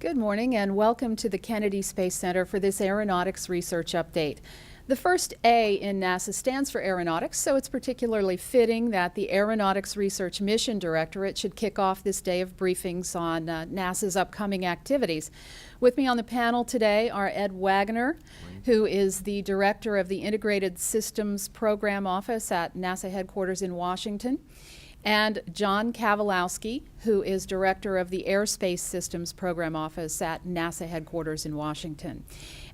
Good morning and welcome to the Kennedy Space Center for this Aeronautics Research Update. The first A in NASA stands for Aeronautics, so it's particularly fitting that the Aeronautics Research Mission Directorate should kick off this day of briefings on NASA's upcoming activities. With me on the panel today are Ed Waggoner, who is the Director of the Integrated Systems Program Office at NASA headquarters in Washington, and John Cavolowsky, who is Director of the Airspace Systems Program Office at NASA headquarters in Washington.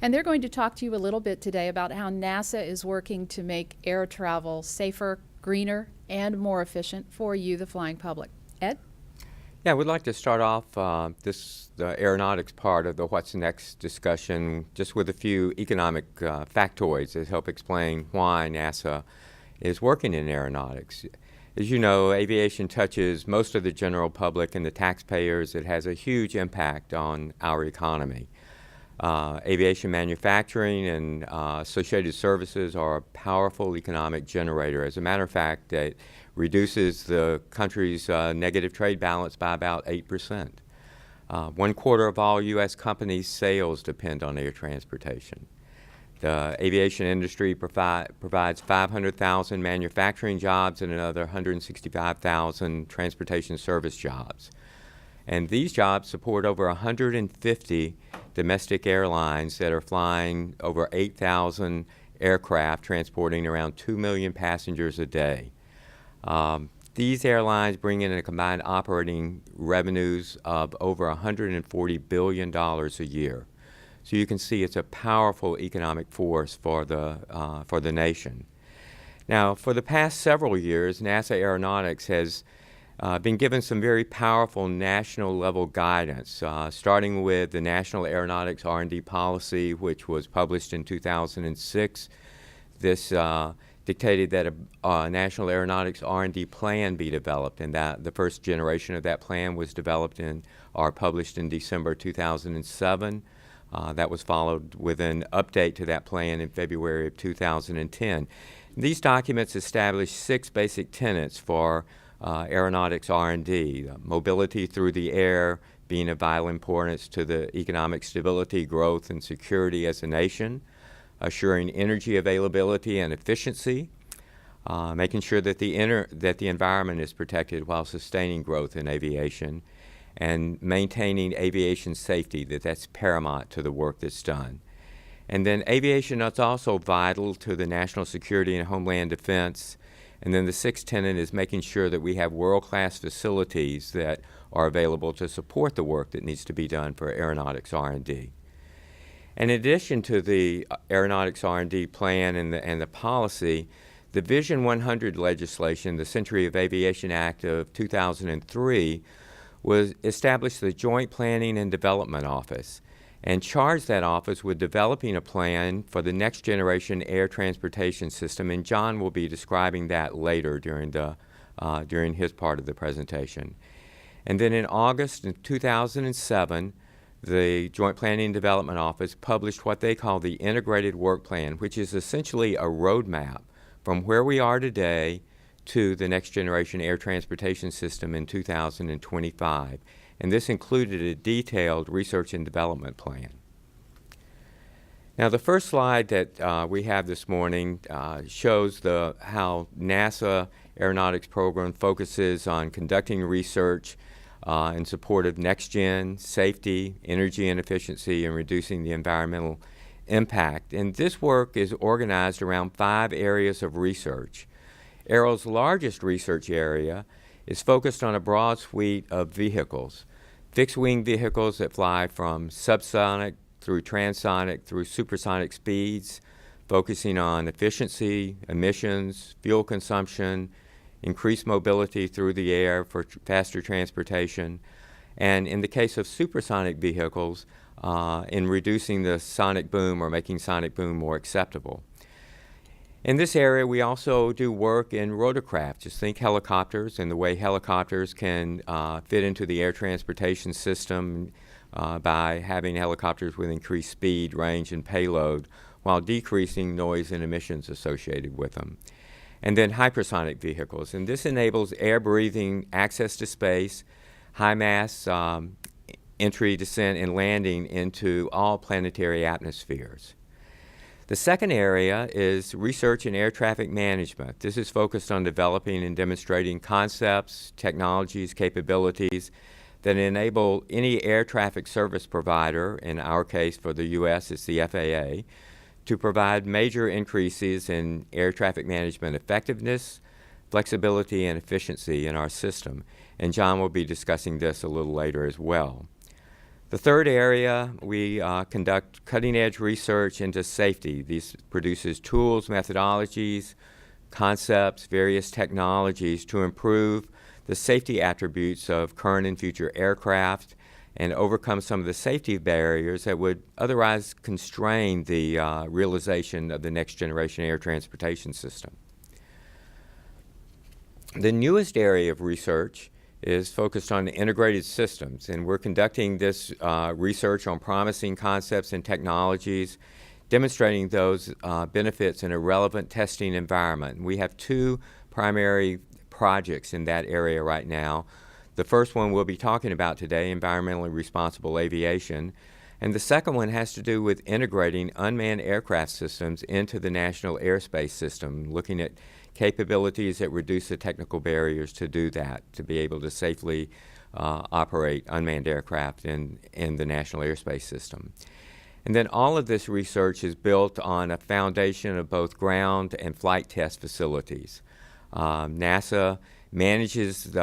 And they're going to talk to you a little bit today about how NASA is working to make air travel safer, greener, and more efficient for you, the flying public. Ed? Yeah, we'd like to start off the aeronautics part of the What's Next discussion just with a few economic factoids that help explain why NASA is working in aeronautics. As you know, aviation touches most of the general public and the taxpayers. It has a huge impact on our economy. Aviation manufacturing and associated services are a powerful economic generator. As a matter of fact, it reduces the country's negative trade balance by about 8%. 1/4 of all U.S. companies' sales depend on air transportation. The aviation industry provides 500,000 manufacturing jobs and another 165,000 transportation service jobs. And these jobs support over 150 domestic airlines that are flying over 8,000 aircraft, transporting around 2 million passengers a day. These airlines bring in a combined operating revenues of over $140 billion a year. So you can see it's a powerful economic force for the nation. Now, for the past several years, NASA Aeronautics has been given some very powerful national level guidance, starting with the National Aeronautics R&D Policy, which was published in 2006. This dictated that a National Aeronautics R&D plan be developed, and that the first generation of that plan was developed or published in December 2007. That was followed with an update to that plan in February of 2010. These documents establish 6 basic tenets for aeronautics R&D, mobility through the air being of vital importance to the economic stability, growth, and security as a nation, assuring energy availability and efficiency, making sure that the environment is protected while sustaining growth in aviation, and maintaining aviation safety, that's paramount to the work that's done. And then aviation is also vital to the national security and homeland defense. And then the 6th tenet is making sure that we have world-class facilities that are available to support the work that needs to be done for aeronautics R&D. In addition to the aeronautics R&D plan and the policy, the Vision 100 legislation, the Century of Aviation Act of 2003, was established the Joint Planning and Development Office and charged that office with developing a plan for the next generation air transportation system, and John will be describing that later during his part of the presentation. And then in August of 2007, the Joint Planning and Development Office published what they call the Integrated Work Plan, which is essentially a roadmap from where we are today to the next generation air transportation system in 2025. And this included a detailed research and development plan. Now, the first slide that we have this morning shows how NASA Aeronautics Program focuses on conducting research in support of NextGen, safety, energy and efficiency, and reducing the environmental impact. And this work is organized around 5 areas of research. Aero's largest research area is focused on a broad suite of vehicles, fixed-wing vehicles that fly from subsonic through transonic through supersonic speeds, focusing on efficiency, emissions, fuel consumption, increased mobility through the air for faster transportation, and in the case of supersonic vehicles, in reducing the sonic boom or making sonic boom more acceptable. In this area, we also do work in rotorcraft. Just think helicopters and the way helicopters can fit into the air transportation system by having helicopters with increased speed, range, and payload while decreasing noise and emissions associated with them. And then hypersonic vehicles. And this enables air-breathing access to space, high-mass entry, descent, and landing into all planetary atmospheres. The second area is research in air traffic management. This is focused on developing and demonstrating concepts, technologies, capabilities that enable any air traffic service provider, in our case for the U.S. it's the FAA, to provide major increases in air traffic management effectiveness, flexibility, and efficiency in our system. And John will be discussing this a little later as well. The third area, we conduct cutting-edge research into safety. This produces tools, methodologies, concepts, various technologies to improve the safety attributes of current and future aircraft and overcome some of the safety barriers that would otherwise constrain the realization of the next generation air transportation system. The newest area of research is focused on integrated systems, and we're conducting this research on promising concepts and technologies, demonstrating those benefits in a relevant testing environment. We have two primary projects in that area right now. The first one we'll be talking about today, environmentally responsible aviation, and the second one has to do with integrating unmanned aircraft systems into the national airspace system, looking at capabilities that reduce the technical barriers to do that, to be able to safely operate unmanned aircraft in the national airspace system. And then all of this research is built on a foundation of both ground and flight test facilities. NASA manages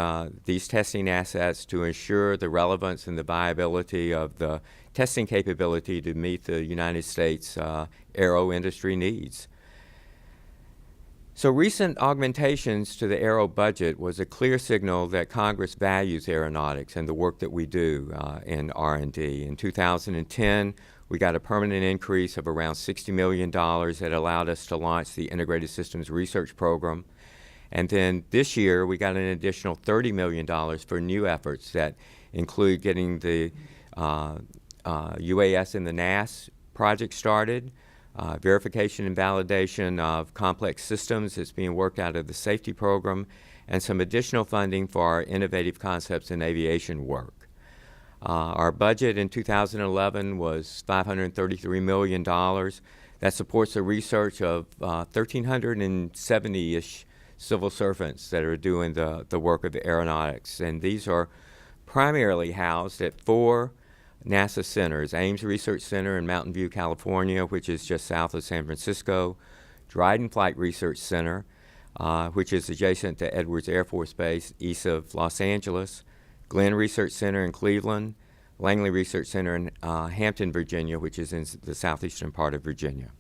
these testing assets to ensure the relevance and the viability of the testing capability to meet the United States aero industry needs. So recent augmentations to the aero budget was a clear signal that Congress values aeronautics and the work that we do in R&D. In 2010, we got a permanent increase of around $60 million that allowed us to launch the Integrated Systems Research Program. And then this year, we got an additional $30 million for new efforts that include getting the UAS and the NAS project started, verification and validation of complex systems that's being worked out of the safety program, and some additional funding for our innovative concepts in aviation work. Our budget in 2011 was $533 million. That supports the research of 1,370-ish civil servants that are doing the work of aeronautics. And these are primarily housed at 4 NASA centers: Ames Research Center in Mountain View, California, which is just south of San Francisco; Dryden Flight Research Center, which is adjacent to Edwards Air Force Base east of Los Angeles; Glenn Research Center in Cleveland; Langley Research Center in Hampton, Virginia, which is in the southeastern part of Virginia.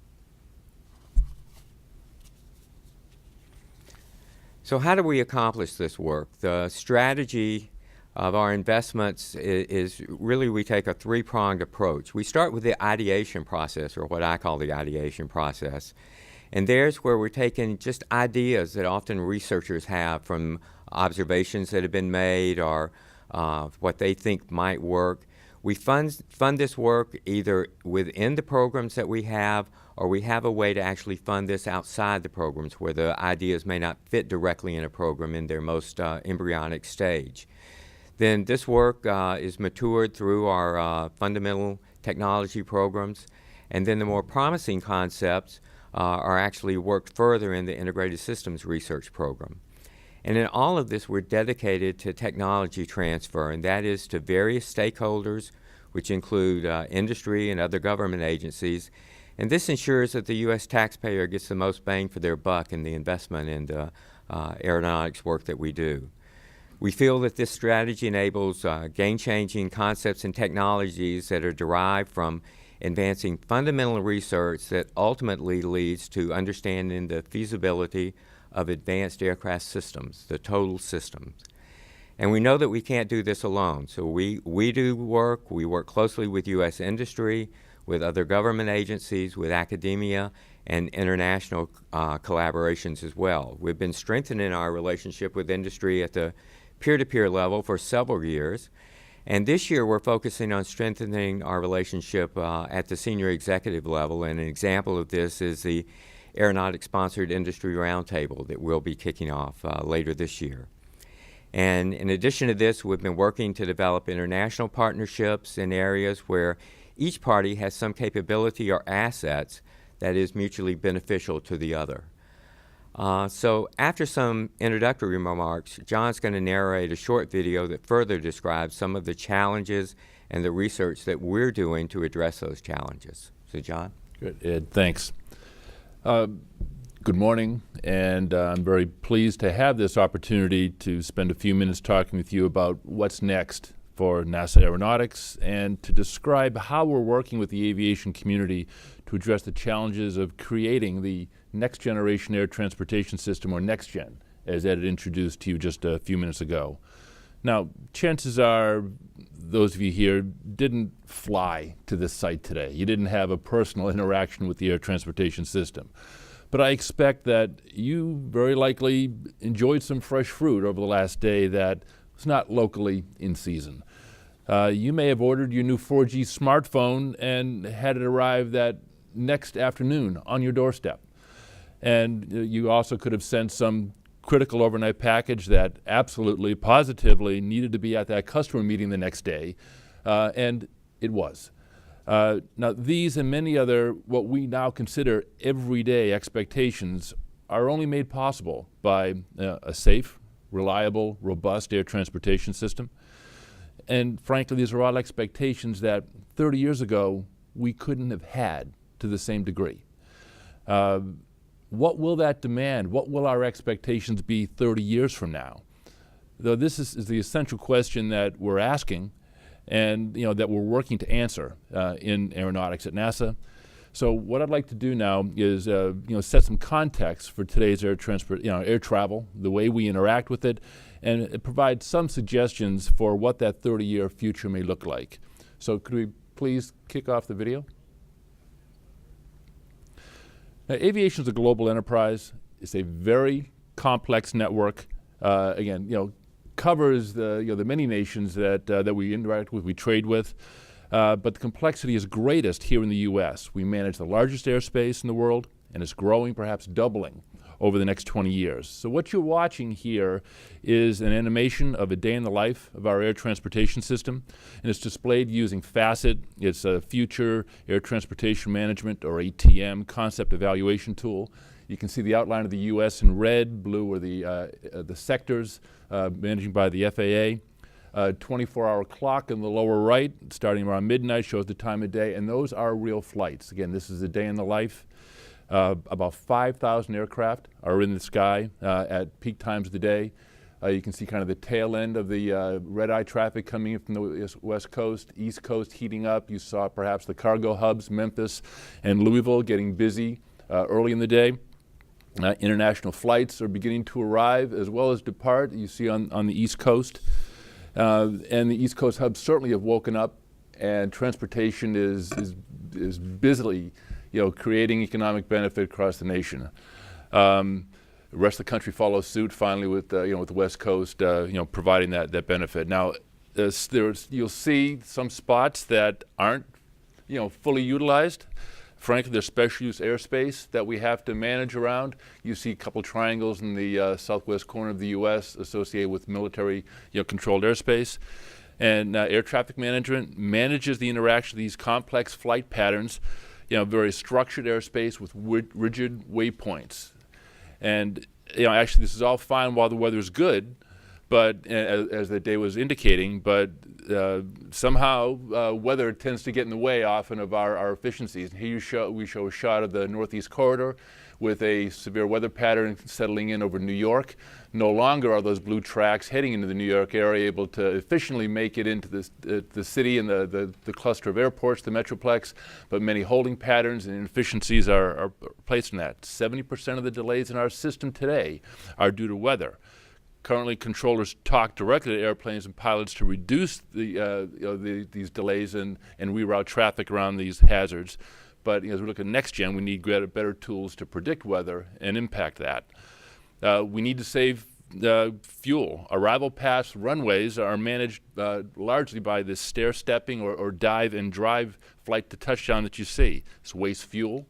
So how do we accomplish this work? The strategy of our investments is really we take a three-pronged approach. We start with the ideation process, or what I call the ideation process. And there's where we're taking just ideas that often researchers have from observations that have been made or what they think might work. We fund this work either within the programs that we have, or we have a way to actually fund this outside the programs where the ideas may not fit directly in a program in their most embryonic stage. Then this work is matured through our fundamental technology programs, and then the more promising concepts are actually worked further in the Integrated Systems Research Program. And in all of this, we're dedicated to technology transfer, and that is to various stakeholders, which include industry and other government agencies. And this ensures that the U.S. taxpayer gets the most bang for their buck in the investment in the aeronautics work that we do. We feel that this strategy enables game-changing concepts and technologies that are derived from advancing fundamental research that ultimately leads to understanding the feasibility of advanced aircraft systems, the total systems. And we know that we can't do this alone. So we do work. We work closely with U.S. industry, with other government agencies, with academia, and international collaborations as well. We've been strengthening our relationship with industry at the peer-to-peer level for several years. And this year we're focusing on strengthening our relationship at the senior executive level. And an example of this is the Aeronautics-sponsored industry roundtable that we'll be kicking off later this year. And in addition to this, we've been working to develop international partnerships in areas where each party has some capability or assets that is mutually beneficial to the other. So after some introductory remarks, John's going to narrate a short video that further describes some of the challenges and the research that we're doing to address those challenges. So John? Good, Ed, thanks. Good morning, and I'm very pleased to have this opportunity to spend a few minutes talking with you about what's next for NASA Aeronautics and to describe how we're working with the aviation community to address the challenges of creating the next generation air transportation system, or NextGen, as Ed had introduced to you just a few minutes ago. Now, chances are those of you here didn't fly to this site today. You didn't have a personal interaction with the air transportation system. But I expect that you very likely enjoyed some fresh fruit over the last day that was not locally in season. You may have ordered your new 4G smartphone and had it arrive that next afternoon on your doorstep. And you also could have sent some critical overnight package that absolutely, positively needed to be at that customer meeting the next day, and it was. Now, these and many other what we now consider everyday expectations are only made possible by a safe, reliable, robust air transportation system. And frankly, these are all expectations that 30 years ago we couldn't have had to the same degree. What will that demand? What will our expectations be 30 years from now? Though this is the essential question that we're asking, and that we're working to answer in aeronautics at NASA. So what I'd like to do now is set some context for today's air travel, the way we interact with it, and provide some suggestions for what that 30-year future may look like. So could we please kick off the video? Now, aviation is a global enterprise. It's a very complex network. Again, covers the many nations that we interact with, we trade with. But the complexity is greatest here in the U.S. We manage the largest airspace in the world, and it's growing, perhaps doubling over the next 20 years. So what you're watching here is an animation of a day in the life of our air transportation system, and it's displayed using FACET. It's a Future Air Transportation Management, or ATM, concept evaluation tool. You can see the outline of the U.S. in red, blue are the sectors managed by the FAA. 24-hour clock in the lower right, starting around midnight, shows the time of day, and those are real flights. Again, this is a day in the life. About 5,000 aircraft are in the sky at peak times of the day. You can see kind of the tail end of the red-eye traffic coming in from the West Coast, East Coast heating up. You saw perhaps the cargo hubs, Memphis and Louisville, getting busy early in the day. International flights are beginning to arrive as well as depart. You see on the East Coast. And the East Coast hubs certainly have woken up, and transportation is busily creating economic benefit across the nation. The rest of the country follows suit finally with the West Coast providing that benefit. Now you'll see some spots that aren't fully utilized. Frankly, there's special use airspace that we have to manage around. You see a couple triangles in the southwest corner of the U.S. associated with military controlled airspace. And air traffic management manages the interaction of these complex flight patterns, very structured airspace with rigid waypoints. And actually this is all fine while the weather's good, but as the day was indicating, but somehow weather tends to get in the way often of our efficiencies. And here we show a shot of the Northeast Corridor with a severe weather pattern settling in over New York. No longer are those blue tracks heading into the New York area able to efficiently make it into the city and the cluster of airports, the Metroplex, but many holding patterns and inefficiencies are placed in that. 70% of the delays in our system today are due to weather. Currently, controllers talk directly to airplanes and pilots to reduce these delays and reroute traffic around these hazards. But as we look at NextGen, we need better tools to predict weather and impact that. We need to save fuel. Arrival paths, runways are managed largely by this stair-stepping or dive and drive flight to touchdown that you see. It's waste fuel.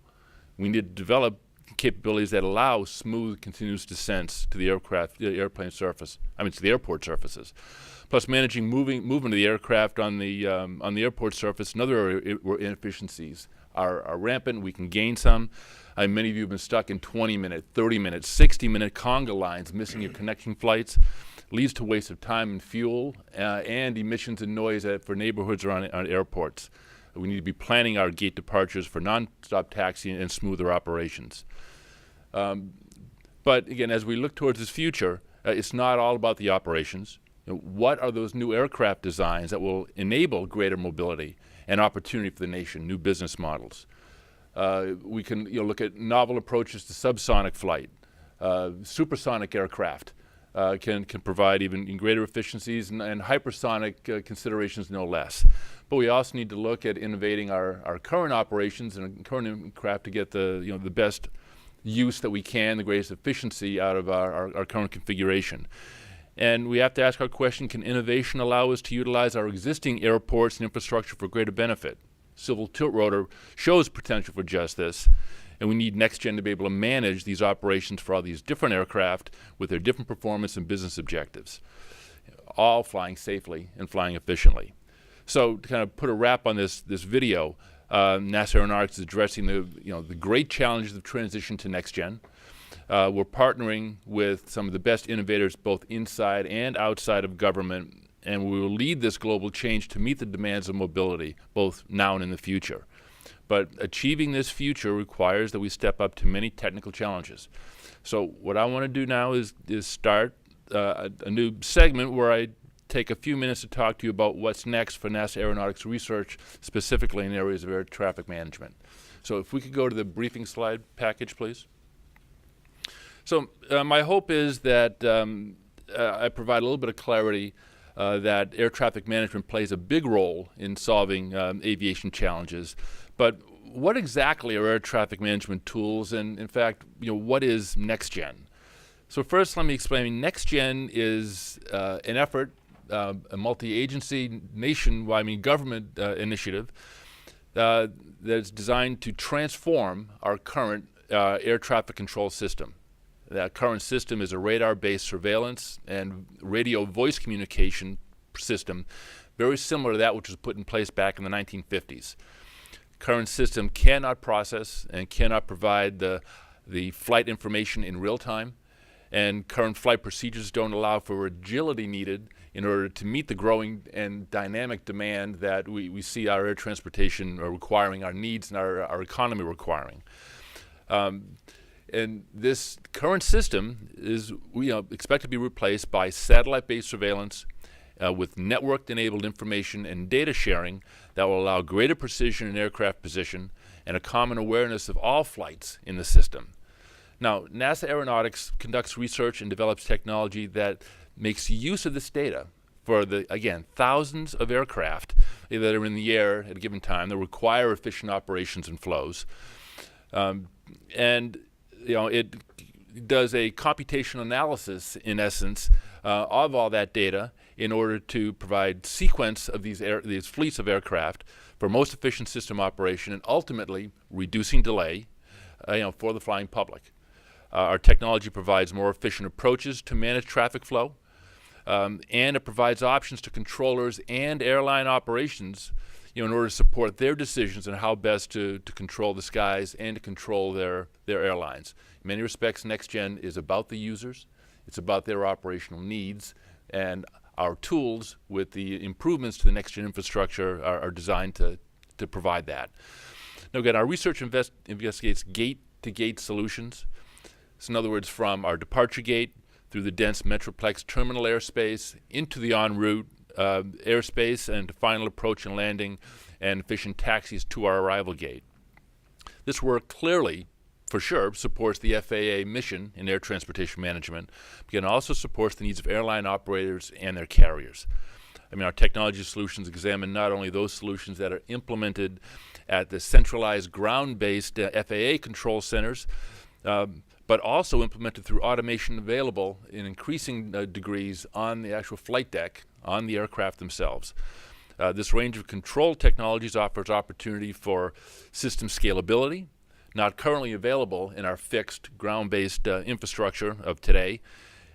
We need to develop capabilities that allow smooth, continuous descents to the airplane surface. To the airport surfaces. Plus, managing movement of the aircraft on the airport surface and other inefficiencies are rampant. We can gain some. Many of you have been stuck in 20-minute, 30-minute, 60-minute conga lines, missing your connecting flights. Leads to waste of time and fuel and emissions and noise for neighborhoods or on airports. We need to be planning our gate departures for non-stop taxiing and smoother operations. But again, as we look towards this future, it's not all about the operations. What are those new aircraft designs that will enable greater mobility and opportunity for the nation, new business models? We can look at novel approaches to subsonic flight. Supersonic aircraft can provide even greater efficiencies, and hypersonic considerations no less. But we also need to look at innovating our current operations and current aircraft to get the best use that we can, the greatest efficiency out of our current configuration. And we have to ask our question, can innovation allow us to utilize our existing airports and infrastructure for greater benefit? Civil tiltrotor shows potential for just this, and we need NextGen to be able to manage these operations for all these different aircraft with their different performance and business objectives, all flying safely and flying efficiently. So to kind of put a wrap on this video, NASA Aeronautics is addressing the great challenges of transition to NextGen. We're partnering with some of the best innovators both inside and outside of government, and we will lead this global change to meet the demands of mobility, both now and in the future. But achieving this future requires that we step up to many technical challenges. So what I want to do now is start a new segment where I take a few minutes to talk to you about what's next for NASA Aeronautics research, specifically in areas of air traffic management. So if we could go to the briefing slide package, please. So my hope is that I provide a little bit of clarity that air traffic management plays a big role in solving aviation challenges. But what exactly are air traffic management tools, and in fact, what is NextGen? So first, let me explain. NextGen is an effort, a multi-agency, nationwide, government initiative that's designed to transform our current air traffic control system. That current system is a radar-based surveillance and radio voice communication system, very similar to that which was put in place back in the 1950s. Current system cannot process and cannot provide the flight information in real time, and current flight procedures don't allow for agility needed in order to meet the growing and dynamic demand that we see our air transportation requiring, our needs and our economy requiring. And this current system is expected to be replaced by satellite-based surveillance with network-enabled information and data sharing that will allow greater precision in aircraft position and a common awareness of all flights in the system. Now, NASA Aeronautics conducts research and develops technology that makes use of this data for thousands of aircraft that are in the air at a given time that require efficient operations and flows. It does a computational analysis, in essence, of all that data in order to provide sequence of these fleets of aircraft for most efficient system operation and ultimately reducing delay for the flying public. Our technology provides more efficient approaches to manage traffic flow, and it provides options to controllers and airline operations in order to support their decisions on how best to control the skies and to control their airlines. In many respects, NextGen is about the users. It's about their operational needs, and our tools with the improvements to the NextGen infrastructure are designed to provide that. Now again, our research investigates gate-to-gate solutions. So in other words, from our departure gate through the dense metroplex terminal airspace into the en route airspace and to final approach and landing and efficient taxis to our arrival gate. This work clearly, for sure, supports the FAA mission in air transportation management, but it also supports the needs of airline operators and their carriers. Our technology solutions examine not only those solutions that are implemented at the centralized ground-based FAA control centers, but also implemented through automation available in increasing degrees on the actual flight deck, on the aircraft themselves. This range of control technologies offers opportunity for system scalability, not currently available in our fixed ground-based infrastructure of today.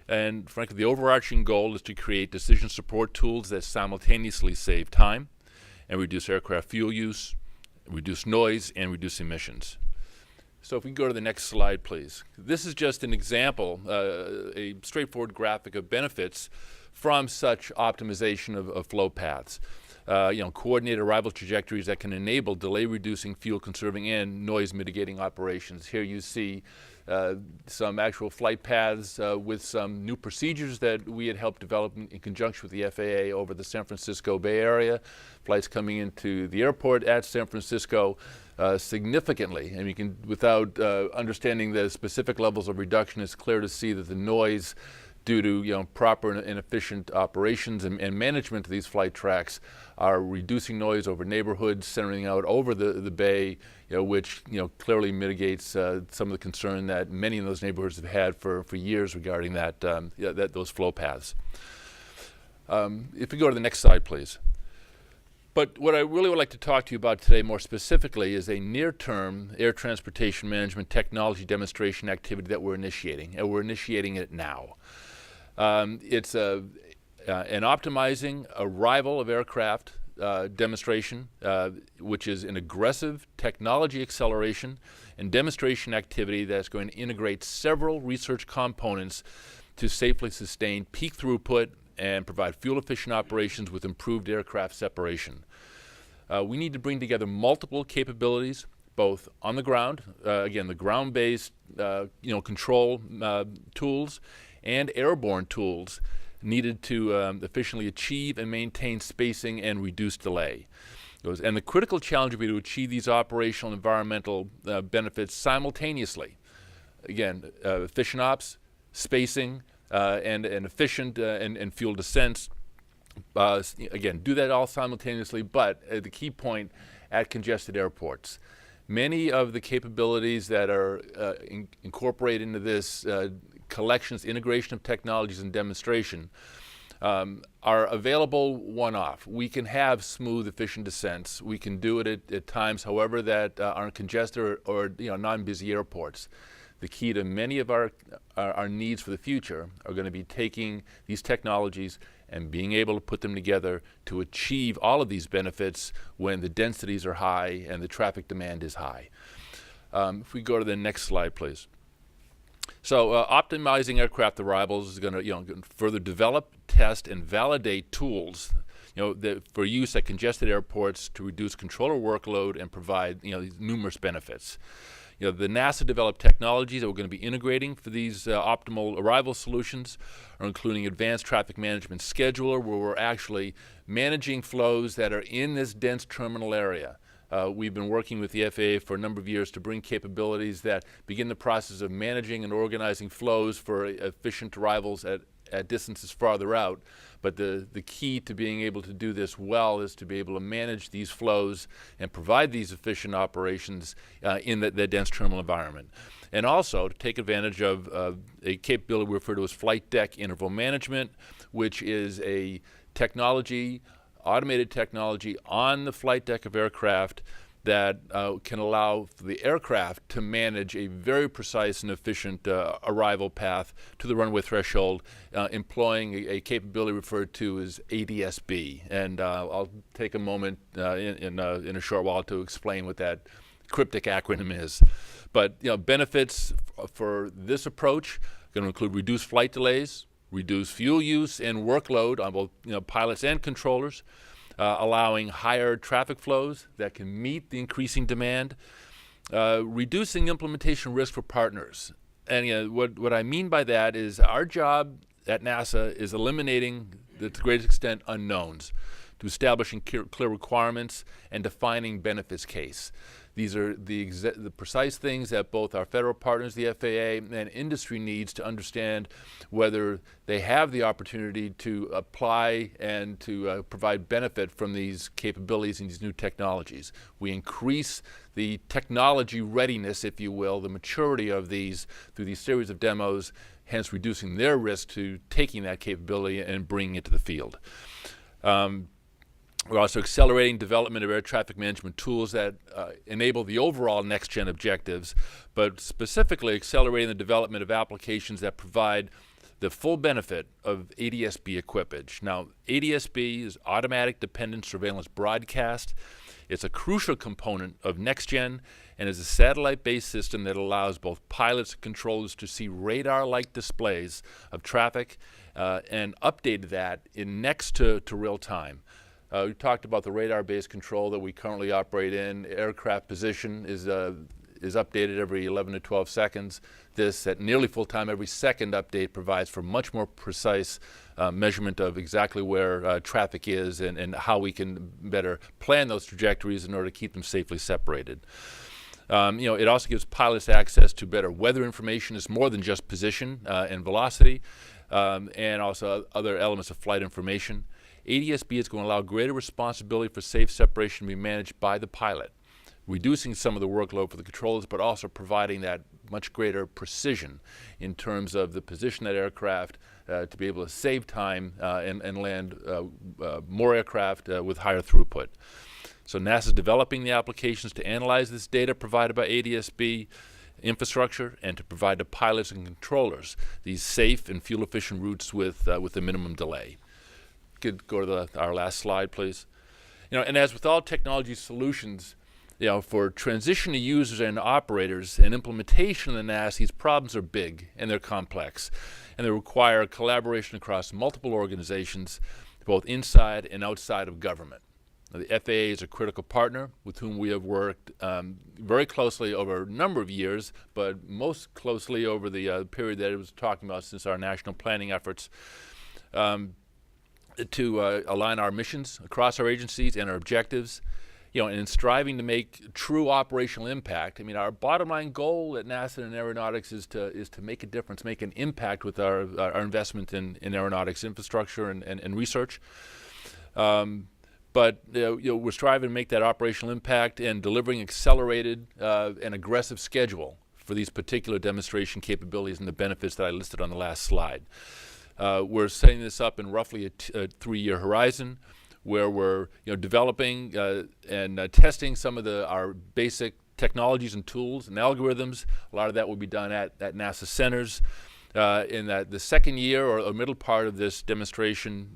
And frankly, the overarching goal is to create decision support tools that simultaneously save time and reduce aircraft fuel use, reduce noise, and reduce emissions. So if we can go to the next slide, please. This is just an example, a straightforward graphic of benefits from such optimization of flow paths. Coordinated arrival trajectories that can enable delay-reducing, fuel-conserving, and noise-mitigating operations. Here you see some actual flight paths with some new procedures that we had helped develop in conjunction with the FAA over the San Francisco Bay Area. Flights coming into the airport at San Francisco significantly, and you can, without understanding the specific levels of reduction, it's clear to see that the noise due to proper and efficient operations and management of these flight tracks are reducing noise over neighborhoods, centering out over the bay, which clearly mitigates some of the concern that many of those neighborhoods have had for years regarding those flow paths. If we go to the next slide, please. But what I really would like to talk to you about today more specifically is a near-term air transportation management technology demonstration activity that we're initiating, and we're initiating it now. It's an optimizing arrival of aircraft demonstration, which is an aggressive technology acceleration and demonstration activity that's going to integrate several research components to safely sustain peak throughput and provide fuel-efficient operations with improved aircraft separation. We need to bring together multiple capabilities, both on the ground, again, the ground-based control tools, and airborne tools needed to efficiently achieve and maintain spacing and reduce delay. And the critical challenge will be to achieve these operational and environmental benefits simultaneously. Again, efficient ops, spacing, and efficient and fuel descents. Again, do that all simultaneously, but the key point, at congested airports. Many of the capabilities that are incorporated into this collections, integration of technologies and demonstration are available one-off. We can have smooth, efficient descents. We can do it at times, however, that aren't congested or non-busy airports. The key to many of our needs for the future are going to be taking these technologies and being able to put them together to achieve all of these benefits when the densities are high and the traffic demand is high. If we go to the next slide, please. So optimizing aircraft arrivals is going to further develop, test, and validate tools for use at congested airports to reduce controller workload and provide these numerous benefits. The NASA-developed technologies that we're going to be integrating for these optimal arrival solutions are including advanced traffic management scheduler, where we're actually managing flows that are in this dense terminal area. We've been working with the FAA for a number of years to bring capabilities that begin the process of managing and organizing flows for efficient arrivals at distances farther out. But the key to being able to do this well is to be able to manage these flows and provide these efficient operations in the dense terminal environment. And also to take advantage of a capability we refer to as flight deck interval management, which is a technology, automated technology on the flight deck of aircraft that can allow the aircraft to manage a very precise and efficient arrival path to the runway threshold, employing a capability referred to as ADSB. And I'll take a moment in a short while to explain what that cryptic acronym is. But benefits for this approach are going to include reduced flight delays, reduced fuel use and workload on both pilots and controllers, allowing higher traffic flows that can meet the increasing demand, reducing implementation risk for partners. And what I mean by that is our job at NASA is eliminating, to the greatest extent, unknowns, to establishing clear requirements and defining benefits case. These are the precise things that both our federal partners, the FAA, and industry needs to understand whether they have the opportunity to apply and to provide benefit from these capabilities and these new technologies. We increase the technology readiness, if you will, the maturity of these through these series of demos, hence reducing their risk to taking that capability and bringing it to the field. We're also accelerating development of air traffic management tools that enable the overall NextGen objectives, but specifically accelerating the development of applications that provide the full benefit of ADSB equipage. Now, ADSB is Automatic Dependent Surveillance Broadcast. It's a crucial component of NextGen and is a satellite-based system that allows both pilots and controllers to see radar-like displays of traffic and update that in next to real time. We talked about the radar-based control that we currently operate in. Aircraft position is updated every 11 to 12 seconds. This, at nearly full time, every second update provides for much more precise measurement of exactly where traffic is and how we can better plan those trajectories in order to keep them safely separated. It also gives pilots access to better weather information. It's more than just position and velocity, and also other elements of flight information. ADSB is going to allow greater responsibility for safe separation to be managed by the pilot, reducing some of the workload for the controllers, but also providing that much greater precision in terms of the position of that aircraft to be able to save time and land more aircraft with higher throughput. So NASA is developing the applications to analyze this data provided by ADSB infrastructure and to provide to pilots and controllers these safe and fuel-efficient routes with a minimum delay. Could go to our last slide, please. And as with all technology solutions, for transition to users and operators and implementation of the NAS, these problems are big and they're complex, and they require collaboration across multiple organizations, both inside and outside of government. Now, the FAA is a critical partner with whom we have worked very closely over a number of years, but most closely over the period that I was talking about since our national planning efforts. To align our missions across our agencies and our objectives, and in striving to make true operational impact. Our bottom line goal at NASA and Aeronautics is to make a difference, make an impact with our investment in aeronautics infrastructure and research. But we're striving to make that operational impact and delivering accelerated and aggressive schedule for these particular demonstration capabilities and the benefits that I listed on the last slide. We're setting this up in roughly a 3-year horizon, where we're developing and testing some of our basic technologies and tools and algorithms. A lot of that will be done at NASA centers. In the second year or middle part of this demonstration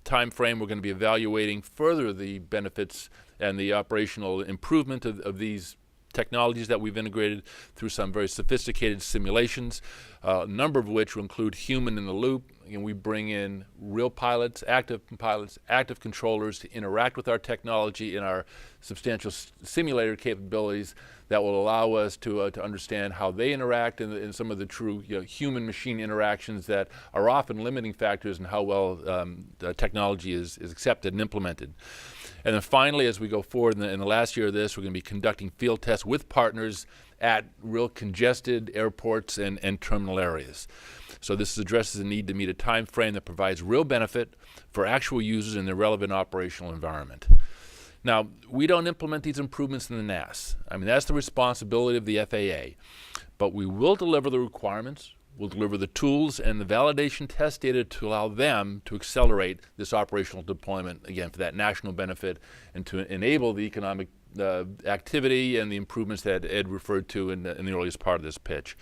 time frame, we're going to be evaluating further the benefits and the operational improvement of these technologies that we've integrated through some very sophisticated simulations, a number of which will include human in the loop. We bring in real pilots, active controllers to interact with our technology and our substantial simulator capabilities that will allow us to understand how they interact in some of the true human-machine interactions that are often limiting factors in how well the technology is accepted and implemented. And then finally, as we go forward in the last year of this, we're going to be conducting field tests with partners at real congested airports and terminal areas. So this addresses the need to meet a time frame that provides real benefit for actual users in the relevant operational environment. Now, we don't implement these improvements in the NAS. That's the responsibility of the FAA. But we will deliver the requirements, we'll deliver the tools and the validation test data to allow them to accelerate this operational deployment, again, for that national benefit and to enable the economic activity and the improvements that Ed referred to in the earliest part of this pitch.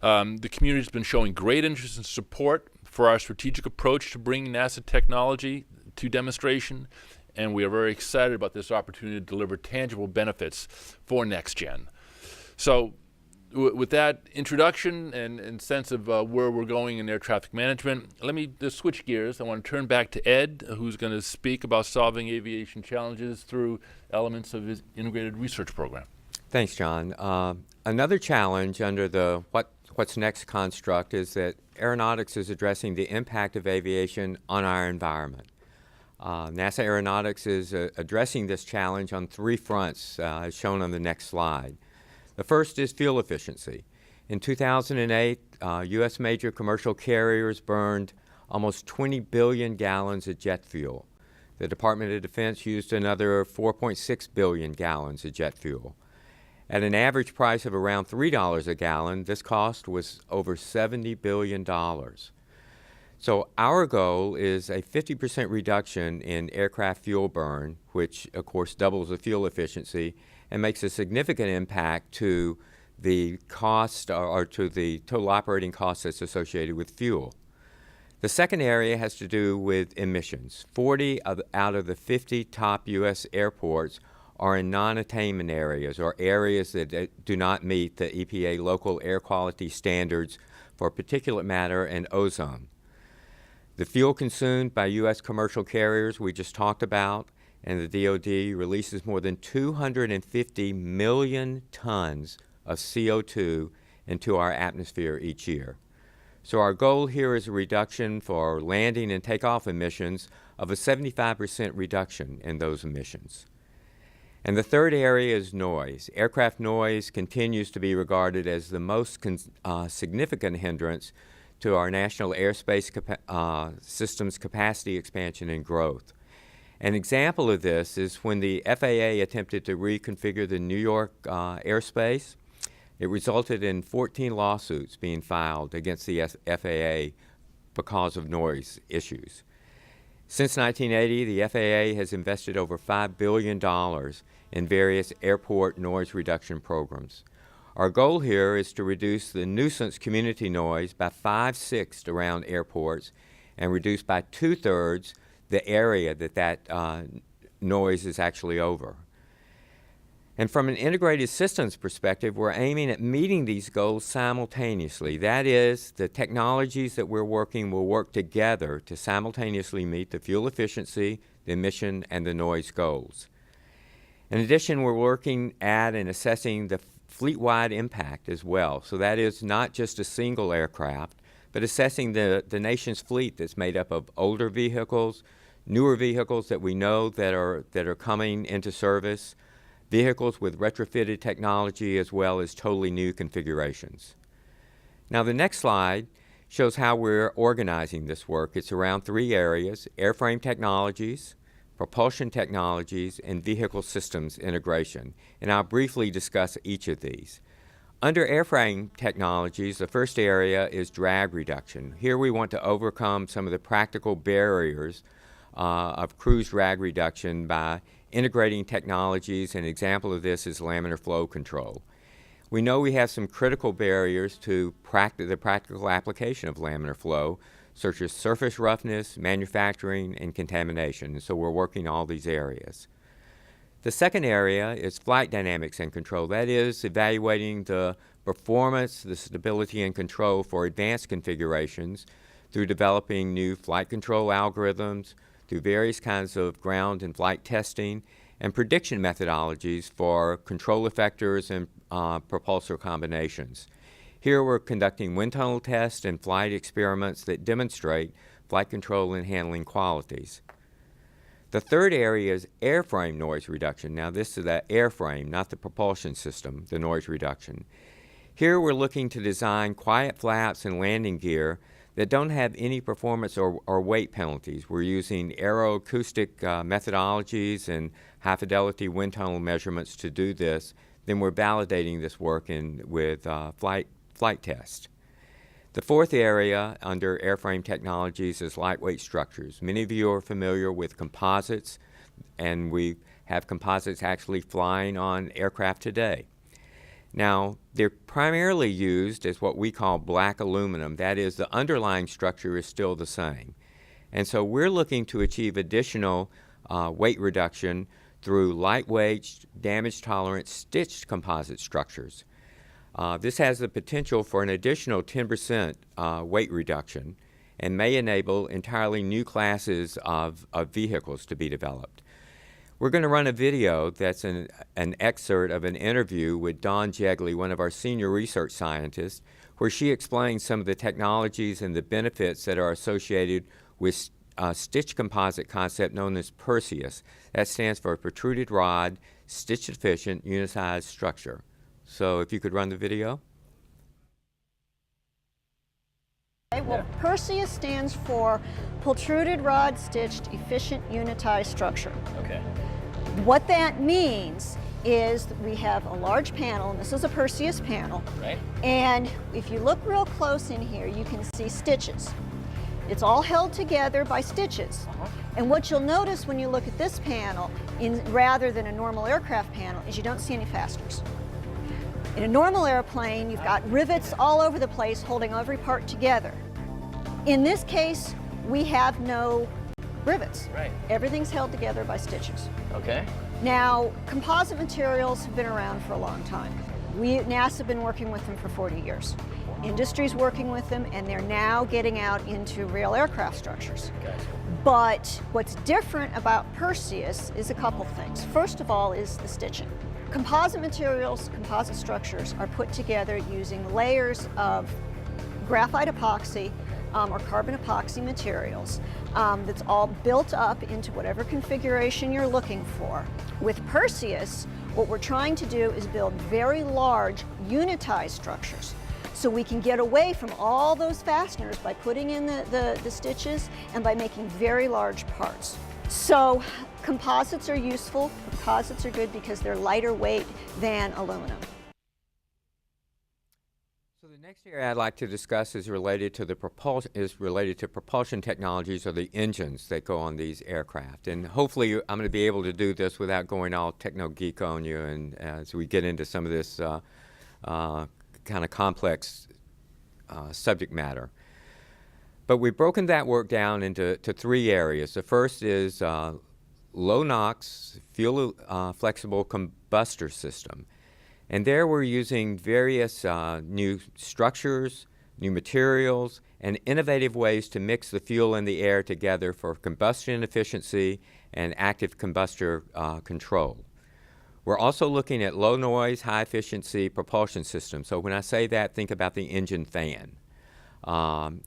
The community has been showing great interest and support for our strategic approach to bringing NASA technology to demonstration, and we are very excited about this opportunity to deliver tangible benefits for NextGen. So with that introduction and sense of where we're going in air traffic management, let me just switch gears. I want to turn back to Ed, who's going to speak about solving aviation challenges through elements of his integrated research program. Thanks, John. Another challenge under the What's Next construct is that aeronautics is addressing the impact of aviation on our environment. NASA Aeronautics is addressing this challenge on 3 fronts, as shown on the next slide. The first is fuel efficiency. In 2008, U.S. major commercial carriers burned almost 20 billion gallons of jet fuel. The Department of Defense used another 4.6 billion gallons of jet fuel. At an average price of around $3 a gallon, this cost was over $70 billion. So our goal is a 50% reduction in aircraft fuel burn, which of course doubles the fuel efficiency and makes a significant impact to the cost or to the total operating costs that's associated with fuel. The second area has to do with emissions. 40 out of the 50 top U.S. airports are in non-attainment areas, or areas that do not meet the EPA local air quality standards for particulate matter and ozone. The fuel consumed by U.S. commercial carriers we just talked about, and the DoD releases more than 250 million tons of CO2 into our atmosphere each year. So our goal here is a reduction for landing and takeoff emissions of a 75% reduction in those emissions. And the third area is noise. Aircraft noise continues to be regarded as the most significant hindrance to our national airspace systems capacity expansion and growth. An example of this is when the FAA attempted to reconfigure the New York airspace. It resulted in 14 lawsuits being filed against the FAA because of noise issues. Since 1980, the FAA has invested over $5 billion in various airport noise reduction programs. Our goal here is to reduce the nuisance community noise by 5/6 around airports and reduce by 2/3 the area that noise is actually over. And from an integrated systems perspective, we're aiming at meeting these goals simultaneously. That is, the technologies that we're working will work together to simultaneously meet the fuel efficiency, the emission, and the noise goals. In addition, we're working at and assessing the fleet-wide impact as well. So that is not just a single aircraft, but assessing the nation's fleet that's made up of older vehicles, newer vehicles that we know that are coming into service, vehicles with retrofitted technology, as well as totally new configurations. Now the next slide shows how we're organizing this work. It's around 3 areas: Airframe Technologies, Propulsion Technologies, and Vehicle Systems Integration. And I'll briefly discuss each of these. Under Airframe Technologies, the first area is drag reduction. Here we want to overcome some of the practical barriers of cruise drag reduction by integrating technologies. An example of this is laminar flow control. We know we have some critical barriers to the practical application of laminar flow, such as surface roughness, manufacturing, and contamination. And so we're working all these areas. The second area is flight dynamics and control. That is evaluating the performance, the stability, and control for advanced configurations through developing new flight control algorithms, through various kinds of ground and flight testing, and prediction methodologies for control effectors and propulsor combinations. Here we're conducting wind tunnel tests and flight experiments that demonstrate flight control and handling qualities. The third area is airframe noise reduction. Now this is the airframe, not the propulsion system, the noise reduction. Here we're looking to design quiet flaps and landing gear that don't have any performance or weight penalties. We're using aeroacoustic methodologies and high-fidelity wind tunnel measurements to do this. Then we're validating this work with flight tests. The fourth area under Airframe Technologies is lightweight structures. Many of you are familiar with composites, and we have composites actually flying on aircraft today. Now, they're primarily used as what we call black aluminum. That is, the underlying structure is still the same. And so we're looking to achieve additional weight reduction through lightweight, damage-tolerant, stitched composite structures. This has the potential for an additional 10% weight reduction and may enable entirely new classes of vehicles to be developed. We're going to run a video that's an excerpt of an interview with Dawn Jegley, one of our senior research scientists, where she explains some of the technologies and the benefits that are associated with a stitch composite concept known as Perseus. That stands for Protruded Rod, Stitch Efficient, Unicized Structure. So if you could run the video. Well, Perseus stands for Protruded Rod Stitched Efficient Unitized Structure. Okay. What that means is that we have a large panel, and this is a Perseus panel. Right. And if you look real close in here, you can see stitches. It's all held together by stitches. And what you'll notice when you look at this panel, rather than a normal aircraft panel, is you don't see any fasteners. In a normal airplane, you've got rivets all over the place holding every part together. In this case, we have no rivets. Right. Everything's held together by stitches. Okay. Now, composite materials have been around for a long time. We at NASA have been working with them for 40 years. Industry's working with them, and they're now getting out into real aircraft structures. Gotcha. But what's different about Perseus is a couple things. First of all is the stitching. Composite materials, composite structures are put together using layers of graphite epoxy or carbon epoxy materials that's all built up into whatever configuration you're looking for. With Perseus, what we're trying to do is build very large unitized structures. So we can get away from all those fasteners by putting in the stitches and by making very large parts. So composites are useful. Composites are good because they're lighter weight than aluminum. So the next area I'd like to discuss is related to propulsion technologies, or the engines that go on these aircraft. And hopefully I'm going to be able to do this without going all techno geek on you, and as we get into some of this kind of complex subject matter. But we've broken that work down into three areas. The first is low NOx, fuel flexible combustor system. And there we're using various new structures, new materials, and innovative ways to mix the fuel and the air together for combustion efficiency and active combustor control. We're also looking at low noise, high efficiency propulsion systems. So when I say that, think about the engine fan.